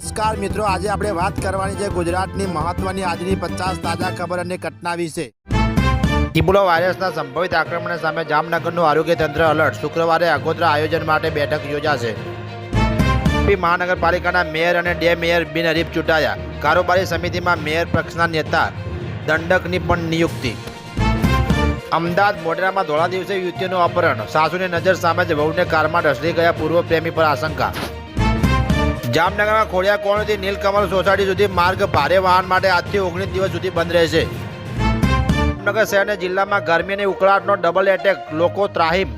નમસ્કાર મિત્રો, આજે આપણે વાત કરવાની છે ગુજરાતની મહત્વની આજની 50 તાજા ખબર અને ઘટના વિશે। ઇબોલા વાયરસના સંભવિત આક્રમણ સામે જામનગરનું આરોગ્ય તંત્ર એલર્ટ। શુક્રવારે આગોતરા આયોજન માટે બેઠક યોજાશે। મહાનગરપાલિકાના મેયર અને ડે મેયર બિનહરીફ ચૂંટાયા। કારોબારી સમિતિમાં મેયર પક્ષના નેતા દંડકની પણ નિયુક્તિ। અમદાવાદ મોઢેરામાં ધોળા દિવસે યુવતીનું અપહરણ। સાસુની નજર સામે જ વહુને કારમાં ઢસડી ગયા પૂર્વ પ્રેમી પર આશંકા। જામનગરમાં ખોડિયા કોલોનીથી નીલકમલ સોસાયટી સુધી માર્ગ ભારે વાહન માટે આજથી 19 દિવસ સુધી બંધ રહેશે। જામનગર શહેર અને જિલ્લામાં ગરમી અને ઉકળાટનો ડબલ એટેક, લોકો ત્રાહિમ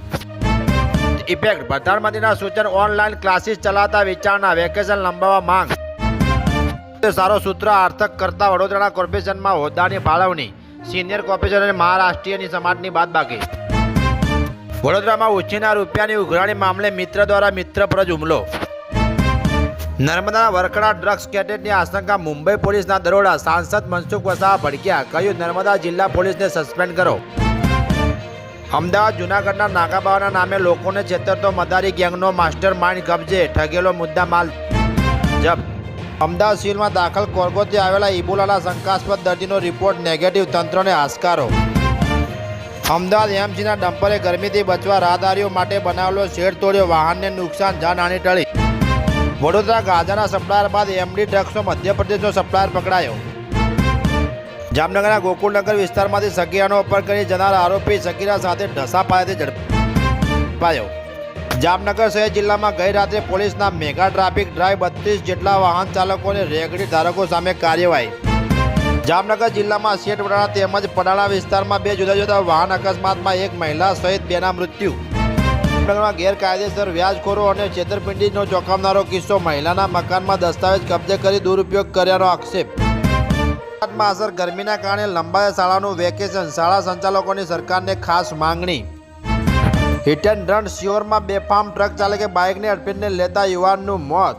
ઇફેક્ટ। પ્રધાનમંત્રીના સૂચન, ઓનલાઈન ક્લાસીસ ચલાવતા વિચારણા, વેકેશન લંબાવવા માંગ। સારો સૂત્ર આર્થક કરતા વડોદરાના કોર્પોરેશનમાં હોદ્દાની ફાળવણી, સિનિયર કોર્પોરેશન અને મહારાષ્ટ્રીયની સમાજની બાદબાકી। વડોદરામાં ઉછીના રૂપિયાની ઉઘરાણી મામલે મિત્ર દ્વારા મિત્ર પર જ હુમલો। નર્મદાના વરખડા ડ્રગ્સ કેટેટની આશંકા, મુંબઈ પોલીસના દરોડા। સાંસદ મનસુખ વસાવા ભડક્યા, કહ્યું નર્મદા જિલ્લા પોલીસને સસ્પેન્ડ કરો। અમદાવાદ જૂનાગઢના નાગાબાવાના નામે લોકોને છેતરતો મદારી ગેંગનો માસ્ટર માઇન્ડ કબજે, ઠગેલો મુદ્દા માલ જપ્ત। અમદાવાદ સિવિલમાં દાખલ કોર્ગોથી આવેલા ઇબોલાના શંકાસ્પદ દર્દીનો રિપોર્ટ નેગેટિવ, તંત્રને હાશકારો। અમદાવાદ એમસીના ડમ્પરે ગરમીથી બચવા રાહદારીઓ માટે બનાવેલો શેડ તોડ્યો, વાહનને નુકસાન, જાનહાની ટળી। વડોદરા ગાંજાના સપ્લાયર બાદ એમડી ડ્રગ્સનો મધ્યપ્રદેશનો સપ્લાયર પકડાયો। જામનગરના ગોકુળનગર વિસ્તારમાંથી સગીરાનો અપહરણ કરી જનાર આરોપી સગીરા સાથે ઢસા પાયાથી ઝડપાયો। જામનગર શહેર જિલ્લામાં ગઈ રાત્રે પોલીસના મેગા ટ્રાફિક ડ્રાઈવ, 32 જેટલા વાહન ચાલકો અને રેકડી ધારકો સામે કાર્યવાહી। જામનગર જિલ્લામાં શેઠવડાણા તેમજ પડાણા વિસ્તારમાં 2 જુદા જુદા વાહન અકસ્માતમાં એક મહિલા સહિત 2ના મૃત્યુ। જામનગરમાં ગેરકાયદેસર વ્યાજખોરો અને છેતરપિંડીનો ચોંકાવનારો કિસ્સો, મહિલાના મકાનમાં દસ્તાવેજ કબજે કરી દુરુપયોગ કર્યાનો આક્ષેપ। ગુજરાતમાં અસર ગરમીના કારણે લંબાયા શાળાનું વેકેશન, શાળા સંચાલકોની સરકારને ખાસ માંગણી। હિટ એન્ડ રન, શિહોરમાં બેફામ ટ્રક ચાલકે બાઇકને અડફેટને લેતા યુવાનનું મોત।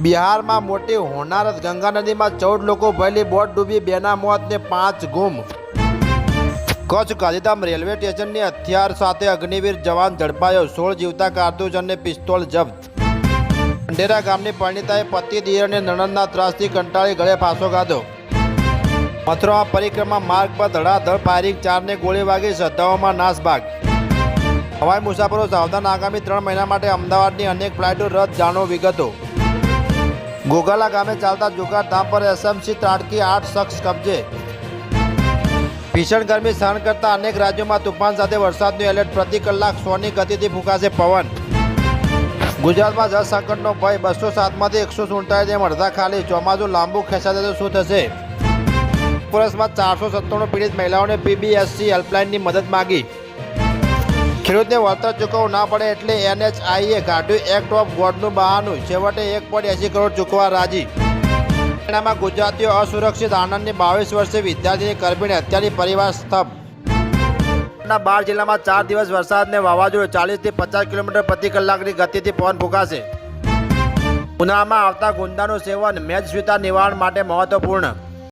બિહારમાં મોટી હોનારત, ગંગા નદીમાં 14 લોકો ભરેલી બોટ ડૂબી, 2ના મોત ને 5 ગુમ। કચ્છ ગાંધીધામ રેલવે સ્ટેશનની હથિયાર સાથે અગ્નિવીર જવાન ઝડપાયો, 16 જીવતા કારતૂસ અને પિસ્તોલ જપ્ત। અંઢેરા ગામની પરિણીતાએ પતિ, દિયર અને નણંદના ત્રાસથી કંટાળી ગળે ફાંસો ખાધો। મથુરામાં પરિક્રમા માર્ગ પર ધડાધડ ફાયરિંગ, 4ને ગોળી વાગી, શ્રદ્ધાઓમાં નાસભાગ। હવાઈ મુસાફરો સાવધાન, આગામી 3 મહિના માટે અમદાવાદની અનેક ફ્લાઇટો રદ, જાણો વિગતો। ગોગાલા ગામે ચાલતા જુગાર ધામ પર એસએમસી ત્રાટકી, 8 શખ્સ કબજે। ભીષણ ગરમી સહન કરતા અનેક રાજ્યોમાં તુફાન સાથે વરસાદનું એલર્ટ, પ્રતિ કલાક 100ની ગતિથી ફૂંકાશે પવન। ગુજરાતમાં જળ સંકટનો ભય, 207માંથી 147 એમ અડધા ખાલી। ચોમાસું લાંબુ ખેંચાશે તો શું થશે? વર્ષમાં 497 પીડિત મહિલાઓને પીબીએસસી હેલ્પલાઇનની મદદ માગી। ખેડૂતને વળતર ચૂકવવું ના પડે એટલે NHIએ કાઢ્યું એક્ટ ઓફ ગોડનું બહાનું, છેવટે 1.80 કરોડ ચૂકવવા રાજી। હરિયાણામાં ગુજરાતીઓ અસુરક્ષિત, આણંદની 22 વર્ષીય વિદ્યાર્થીની ગર્ભિણી હત્યાની પરિવાર સ્તબ્ધ। 12 જિલ્લામાં 4 દિવસ વરસાદને વાવાઝોડું, 40થી 50 કિલોમીટર પ્રતિ કલાકની ગતિથી પવન ફૂંકાશે। ઉનાળામાં આવતા ગુંદાનું સેવન મેદસ્વીતા નિવારણ માટે મહત્વપૂર્ણ।